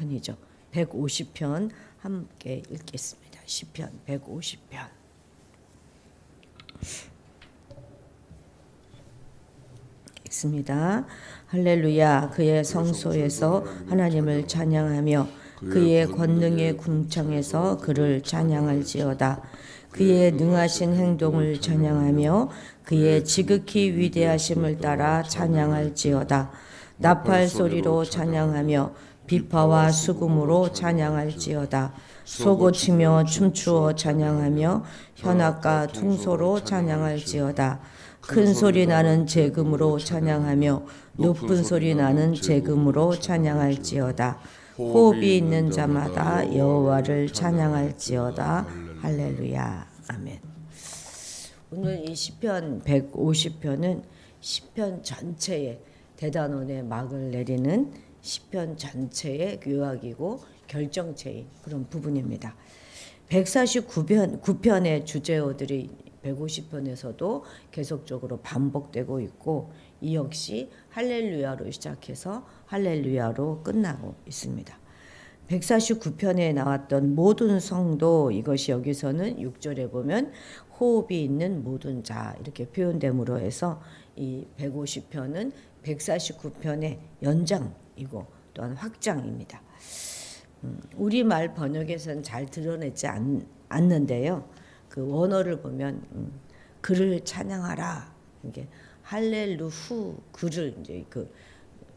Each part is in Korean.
편이죠. 150편 함께 읽겠습니다. 시편 150편. 읽습니다. 할렐루야. 그의 성소에서 하나님을 찬양하며 그의 권능의 궁창에서 그를 찬양할지어다. 그의 능하신 행동을 찬양하며 그의 지극히 위대하심을 따라 찬양할지어다. 나팔 소리로 찬양하며 비파와 수금으로 찬양할지어다. 소고치며 춤추어 찬양하며 현악과 퉁소로 찬양할지어다. 큰 소리 나는 제금으로 찬양하며 높은 소리 나는 제금으로 찬양할지어다. 호흡이 있는 자마다 여호와를 찬양할지어다. 할렐루야. 아멘. 오늘 이 시편 150편은 시편 전체에 대단원의 막을 내리는 시편 전체의 요약이고 결정체인 그런 부분입니다. 149편의 주제어들이 150편에서도 계속적으로 반복되고 있고 이 역시 할렐루야로 시작해서 할렐루야로 끝나고 있습니다. 149편에 나왔던 모든 성도, 이것이 여기서는 6절에 보면 호흡이 있는 모든 자 이렇게 표현됨으로 해서 이 150편은 149편의 연장이고 또한 확장입니다. 우리말 번역에서는 잘 드러내지 않는데요. 그 원어를 보면 그를 찬양하라. 이게 할렐루후 그를 이제 그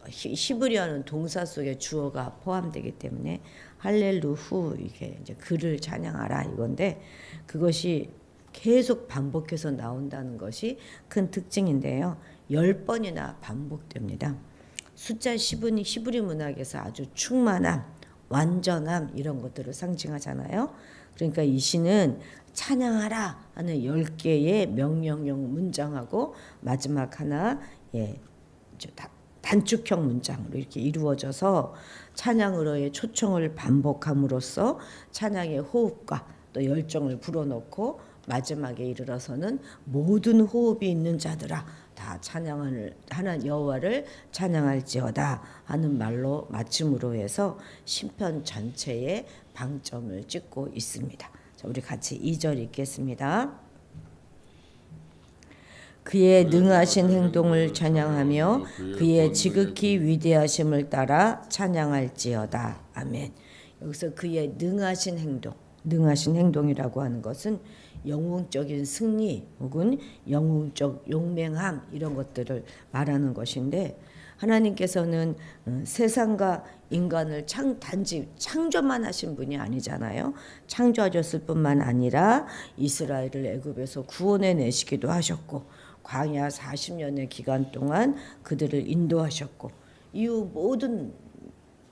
히브리어는 동사 속에 주어가 포함되기 때문에 할렐루후 이게 이제 그를 찬양하라 이건데 그것이 계속 반복해서 나온다는 것이 큰 특징인데요. 10번이나 반복됩니다. 숫자 10은 히브리 문학에서 아주 충만함, 완전함 이런 것들을 상징하잖아요. 그러니까 이 시는 찬양하라 하는 10개의 명령형 문장하고 마지막 하나 단축형 문장으로 이렇게 이루어져서 찬양으로의 초청을 반복함으로써 찬양의 호흡과 또 열정을 불어넣고 마지막에 이르러서는 모든 호흡이 있는 자들아 다 찬양을 하는 여호와를 찬양할지어다 하는 말로 마침으로 해서 시편 전체에 방점을 찍고 있습니다. 자, 우리 같이 2절 읽겠습니다. 그의 능하신 행동을 찬양하며 그의 지극히 위대하심을 따라 찬양할지어다. 아멘. 여기서 그의 능하신 행동이라고 하는 것은 영웅적인 승리 혹은 영웅적 용맹함 이런 것들을 말하는 것인데 하나님께서는 세상과 인간을 단지 창조만 하신 분이 아니잖아요. 창조하셨을 뿐만 아니라 이스라엘을 애굽에서 구원해 내시기도 하셨고 광야 40년의 기간 동안 그들을 인도하셨고 이후 모든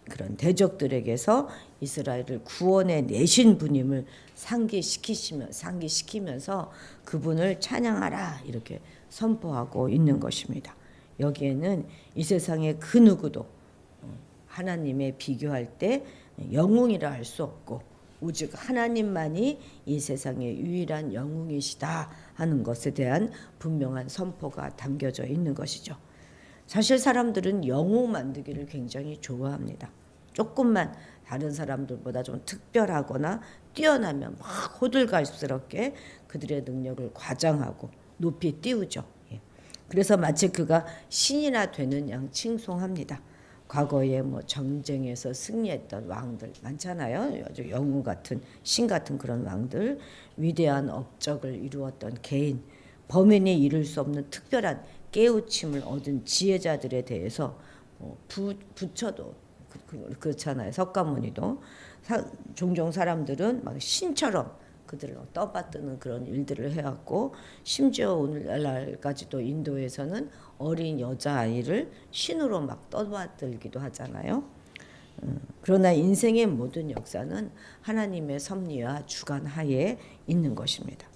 그런 대적들에게서 이스라엘을 구원해 내신 분임을 상기시키면서 그분을 찬양하라 이렇게 선포하고 있는 것입니다. 여기에는 이 세상의 그 누구도 하나님에 비교할 때 영웅이라 할 수 없고 오직 하나님만이 이 세상의 유일한 영웅이시다 하는 것에 대한 분명한 선포가 담겨져 있는 것이죠. 사실 사람들은 영웅 만들기를 굉장히 좋아합니다. 조금만 다른 사람들보다 좀 특별하거나 뛰어나면 막 호들갑스럽게 그들의 능력을 과장하고 높이 띄우죠. 그래서 마치 그가 신이나 되는 양 칭송합니다. 과거에 전쟁에서 승리했던 왕들 많잖아요. 아주 영웅 같은 신 같은 그런 왕들, 위대한 업적을 이루었던 개인, 범인이 이룰 수 없는 특별한 깨우침을 얻은 지혜자들에 대해서 부처도 그렇잖아요. 석가모니도 종종 사람들은 막 신처럼 그들을 떠받드는 그런 일들을 해왔고 심지어 오늘날까지도 인도에서는 어린 여자아이를 신으로 막 떠받들기도 하잖아요. 그러나 인생의 모든 역사는 하나님의 섭리와 주관 하에 있는 것입니다.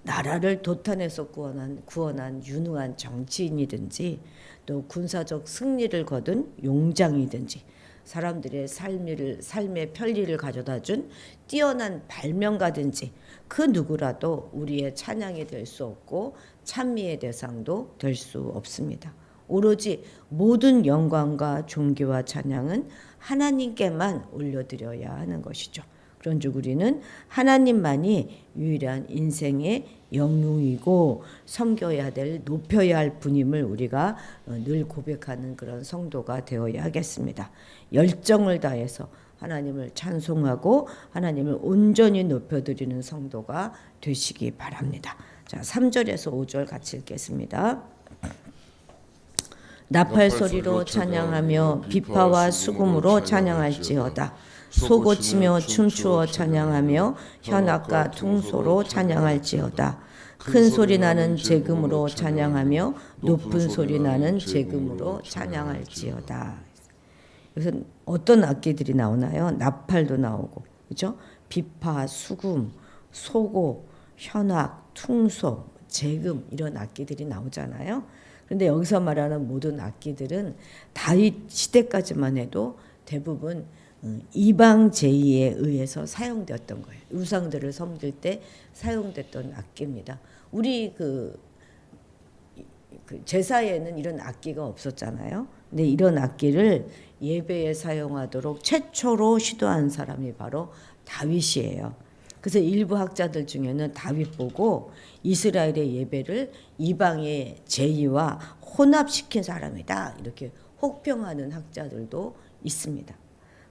나라를 도탄에서 구원한 유능한 정치인이든지 또 군사적 승리를 거둔 용장이든지 사람들의 삶의 편리를 가져다준 뛰어난 발명가든지 그 누구라도 우리의 찬양이 될 수 없고 찬미의 대상도 될 수 없습니다. 오로지 모든 영광과 존귀와 찬양은 하나님께만 올려드려야 하는 것이죠. 그런즉 우리는 하나님만이 유일한 인생의 영웅이고 섬겨야 될, 높여야 할 분임을 우리가 늘 고백하는 그런 성도가 되어야 하겠습니다. 열정을 다해서 하나님을 찬송하고 하나님을 온전히 높여드리는 성도가 되시기 바랍니다. 자, 3절에서 5절 같이 읽겠습니다. 나팔 소리로 찬양하며 비파와 수금으로 찬양할지어다. 소고치며 춤추어 찬양하며 현악과 퉁소로 찬양할지어다. 큰 소리 나는 제금으로 찬양하며 높은 소리 나는 제금으로 찬양할지어다. 여기서 어떤 악기들이 나오나요? 나팔도 나오고, 그죠? 비파, 수금, 소고, 현악, 퉁소, 제금 이런 악기들이 나오잖아요. 그런데 여기서 말하는 모든 악기들은 다윗 시대까지만 해도 대부분 이방 제의에 의해서 사용되었던 거예요. 우상들을 섬길 때 사용됐던 악기입니다. 우리 그 제사에는 이런 악기가 없었잖아요. 근데 이런 악기를 예배에 사용하도록 최초로 시도한 사람이 바로 다윗이에요. 그래서 일부 학자들 중에는 다윗 보고 이스라엘의 예배를 이방의 제의와 혼합시킨 사람이다, 이렇게 혹평하는 학자들도 있습니다.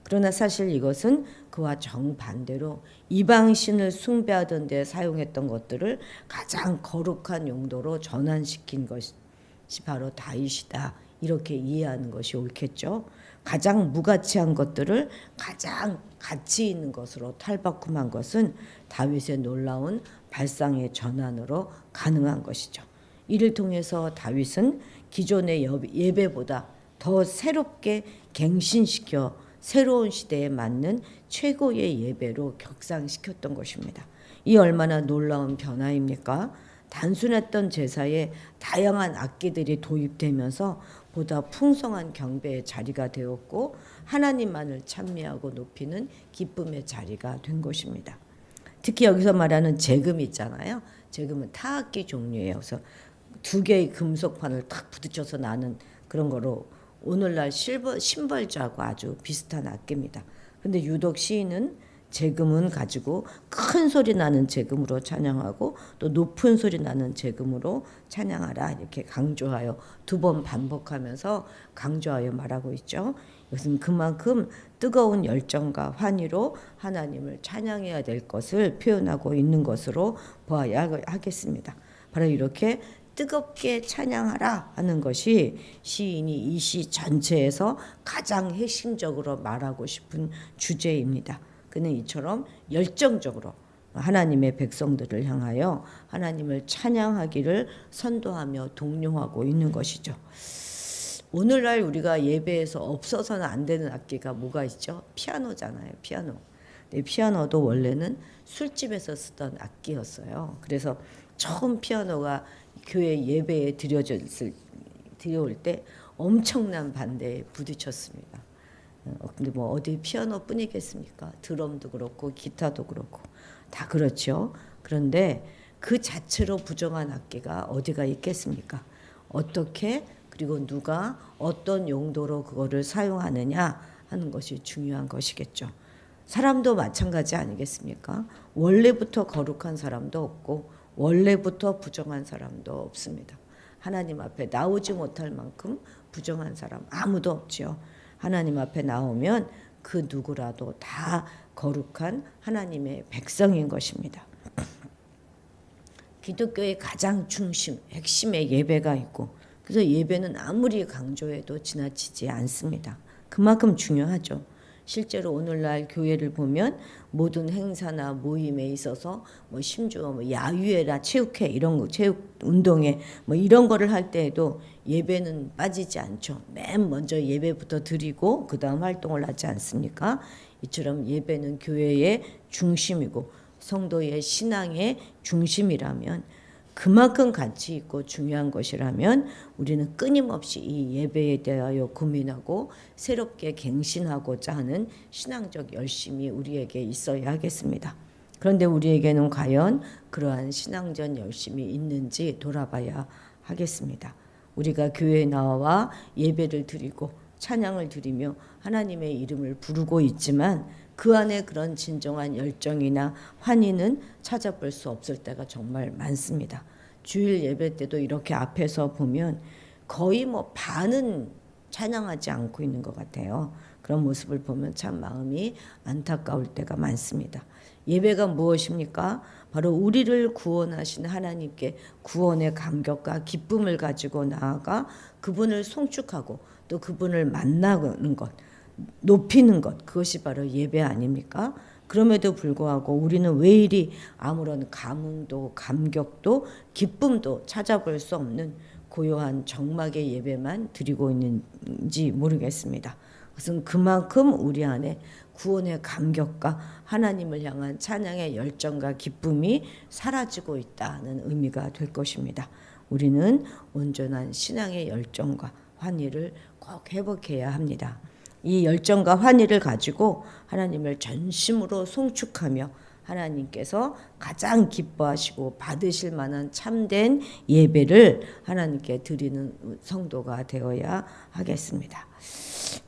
그러나 사실 이것은 그와 정반대로 이방신을 숭배하던 데 사용했던 것들을 가장 거룩한 용도로 전환시킨 것이 바로 다윗이다, 이렇게 이해하는 것이 옳겠죠. 가장 무가치한 것들을 가장 가치 있는 것으로 탈바꿈한 것은 다윗의 놀라운 발상의 전환으로 가능한 것이죠. 이를 통해서 다윗은 기존의 예배보다 더 새롭게 갱신시켜 새로운 시대에 맞는 최고의 예배로 격상시켰던 것입니다. 이 얼마나 놀라운 변화입니까? 단순했던 제사에 다양한 악기들이 도입되면서 보다 풍성한 경배의 자리가 되었고 하나님만을 찬미하고 높이는 기쁨의 자리가 된 것입니다. 특히 여기서 말하는 제금 있잖아요. 제금은 타악기 종류예요. 그래서 두 개의 금속판을 탁 부딪혀서 나는 그런 거로 오늘날 심벌주하고 아주 비슷한 악기입니다. 근데 유독 시인은 제금은 가지고 큰 소리 나는 제금으로 찬양하고 또 높은 소리 나는 제금으로 찬양하라, 이렇게 강조하여 두 번 반복하면서 강조하여 말하고 있죠. 이것은 그만큼 뜨거운 열정과 환희로 하나님을 찬양해야 될 것을 표현하고 있는 것으로 보아야 하겠습니다. 바로 이렇게 뜨겁게 찬양하라 하는 것이 시인이 이 시 전체에서 가장 핵심적으로 말하고 싶은 주제입니다. 그는 이처럼 열정적으로 하나님의 백성들을 향하여 하나님을 찬양하기를 선도하며 독려하고 있는 것이죠. 오늘날 우리가 예배에서 없어서는 안 되는 악기가 뭐가 있죠? 피아노잖아요. 피아노. 근데 피아노도 원래는 술집에서 쓰던 악기였어요. 그래서 처음 피아노가 교회 예배에 들여올 때 엄청난 반대에 부딪혔습니다. 근데 뭐 어디 피아노뿐이겠습니까? 드럼도 그렇고 기타도 그렇고 다 그렇죠. 그런데 그 자체로 부정한 악기가 어디가 있겠습니까? 어떻게, 그리고 누가 어떤 용도로 그거를 사용하느냐 하는 것이 중요한 것이겠죠. 사람도 마찬가지 아니겠습니까? 원래부터 거룩한 사람도 없고 원래부터 부정한 사람도 없습니다. 하나님 앞에 나오지 못할 만큼 부정한 사람 아무도 없죠. 하나님 앞에 나오면 그 누구라도 다 거룩한 하나님의 백성인 것입니다. 기독교의 가장 중심, 핵심의 예배가 있고, 그래서 예배는 아무리 강조해도 지나치지 않습니다. 그만큼 중요하죠. 실제로 오늘날 교회를 보면 모든 행사나 모임에 있어서 뭐 심지어 뭐 야유회나 체육회 이런 거, 체육 운동회 뭐 이런 거를 할 때에도 예배는 빠지지 않죠. 맨 먼저 예배부터 드리고 그 다음 활동을 하지 않습니까? 이처럼 예배는 교회의 중심이고 성도의 신앙의 중심이라면, 그만큼 가치 있고 중요한 것이라면 우리는 끊임없이 이 예배에 대하여 고민하고 새롭게 갱신하고자 하는 신앙적 열심이 우리에게 있어야 하겠습니다. 그런데 우리에게는 과연 그러한 신앙적 열심이 있는지 돌아봐야 하겠습니다. 우리가 교회에 나와 예배를 드리고 찬양을 드리며 하나님의 이름을 부르고 있지만 그 안에 그런 진정한 열정이나 환희는 찾아볼 수 없을 때가 정말 많습니다. 주일 예배 때도 이렇게 앞에서 보면 거의 뭐 반은 찬양하지 않고 있는 것 같아요. 그런 모습을 보면 참 마음이 안타까울 때가 많습니다. 예배가 무엇입니까? 바로 우리를 구원하신 하나님께 구원의 감격과 기쁨을 가지고 나아가 그분을 송축하고 또 그분을 만나는 것, 높이는 것, 그것이 바로 예배 아닙니까? 그럼에도 불구하고 우리는 왜 이리 아무런 감흥도 감격도 기쁨도 찾아볼 수 없는 고요한 정막의 예배만 드리고 있는지 모르겠습니다. 그것은 그만큼 우리 안에 구원의 감격과 하나님을 향한 찬양의 열정과 기쁨이 사라지고 있다는 의미가 될 것입니다. 우리는 온전한 신앙의 열정과 환희를 꼭 회복해야 합니다. 이 열정과 환희를 가지고 하나님을 전심으로 송축하며 하나님께서 가장 기뻐하시고 받으실 만한 참된 예배를 하나님께 드리는 성도가 되어야 하겠습니다.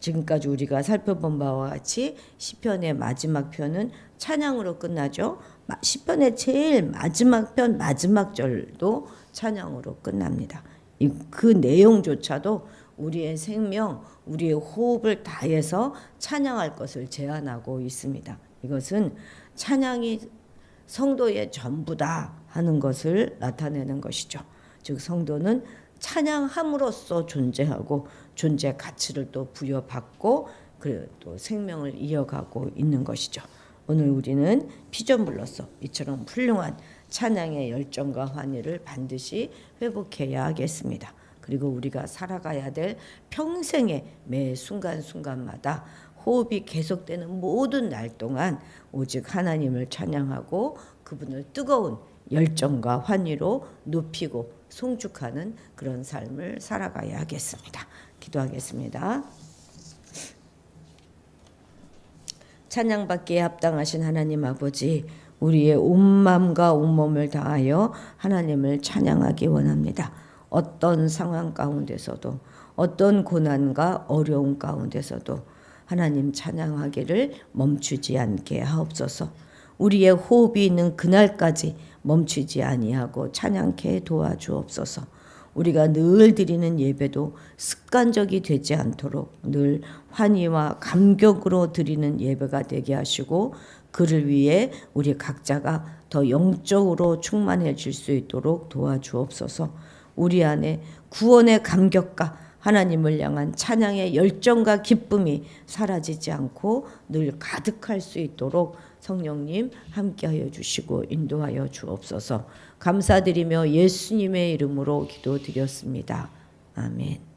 지금까지 우리가 살펴본 바와 같이 시편의 마지막 편은 찬양으로 끝나죠. 시편의 제일 마지막 편 마지막 절도 찬양으로 끝납니다. 그 내용조차도 우리의 생명, 우리의 호흡을 다해서 찬양할 것을 제안하고 있습니다. 이것은 찬양이 성도의 전부다 하는 것을 나타내는 것이죠. 즉 성도는 찬양함으로써 존재하고 존재 가치를 또 부여받고 또 생명을 이어가고 있는 것이죠. 오늘 우리는 피조물로서 이처럼 훌륭한 찬양의 열정과 환희를 반드시 회복해야 하겠습니다. 그리고 우리가 살아가야 될 평생의 매 순간순간마다 호흡이 계속되는 모든 날 동안 오직 하나님을 찬양하고 그분을 뜨거운 열정과 환희로 높이고 송축하는 그런 삶을 살아가야 하겠습니다. 기도하겠습니다. 찬양받기에 합당하신 하나님 아버지, 우리의 온 마음과 온 몸을 다하여 하나님을 찬양하기 원합니다. 어떤 상황 가운데서도 어떤 고난과 어려움 가운데서도 하나님 찬양하기를 멈추지 않게 하옵소서. 우리의 호흡이 있는 그날까지 멈추지 아니하고 찬양케 도와주옵소서. 우리가 늘 드리는 예배도 습관적이 되지 않도록 늘 환희와 감격으로 드리는 예배가 되게 하시고 그를 위해 우리 각자가 더 영적으로 충만해질 수 있도록 도와주옵소서. 우리 안에 구원의 감격과 하나님을 향한 찬양의 열정과 기쁨이 사라지지 않고 늘 가득할 수 있도록 성령님 함께하여 주시고 인도하여 주옵소서. 감사드리며 예수님의 이름으로 기도드렸습니다. 아멘.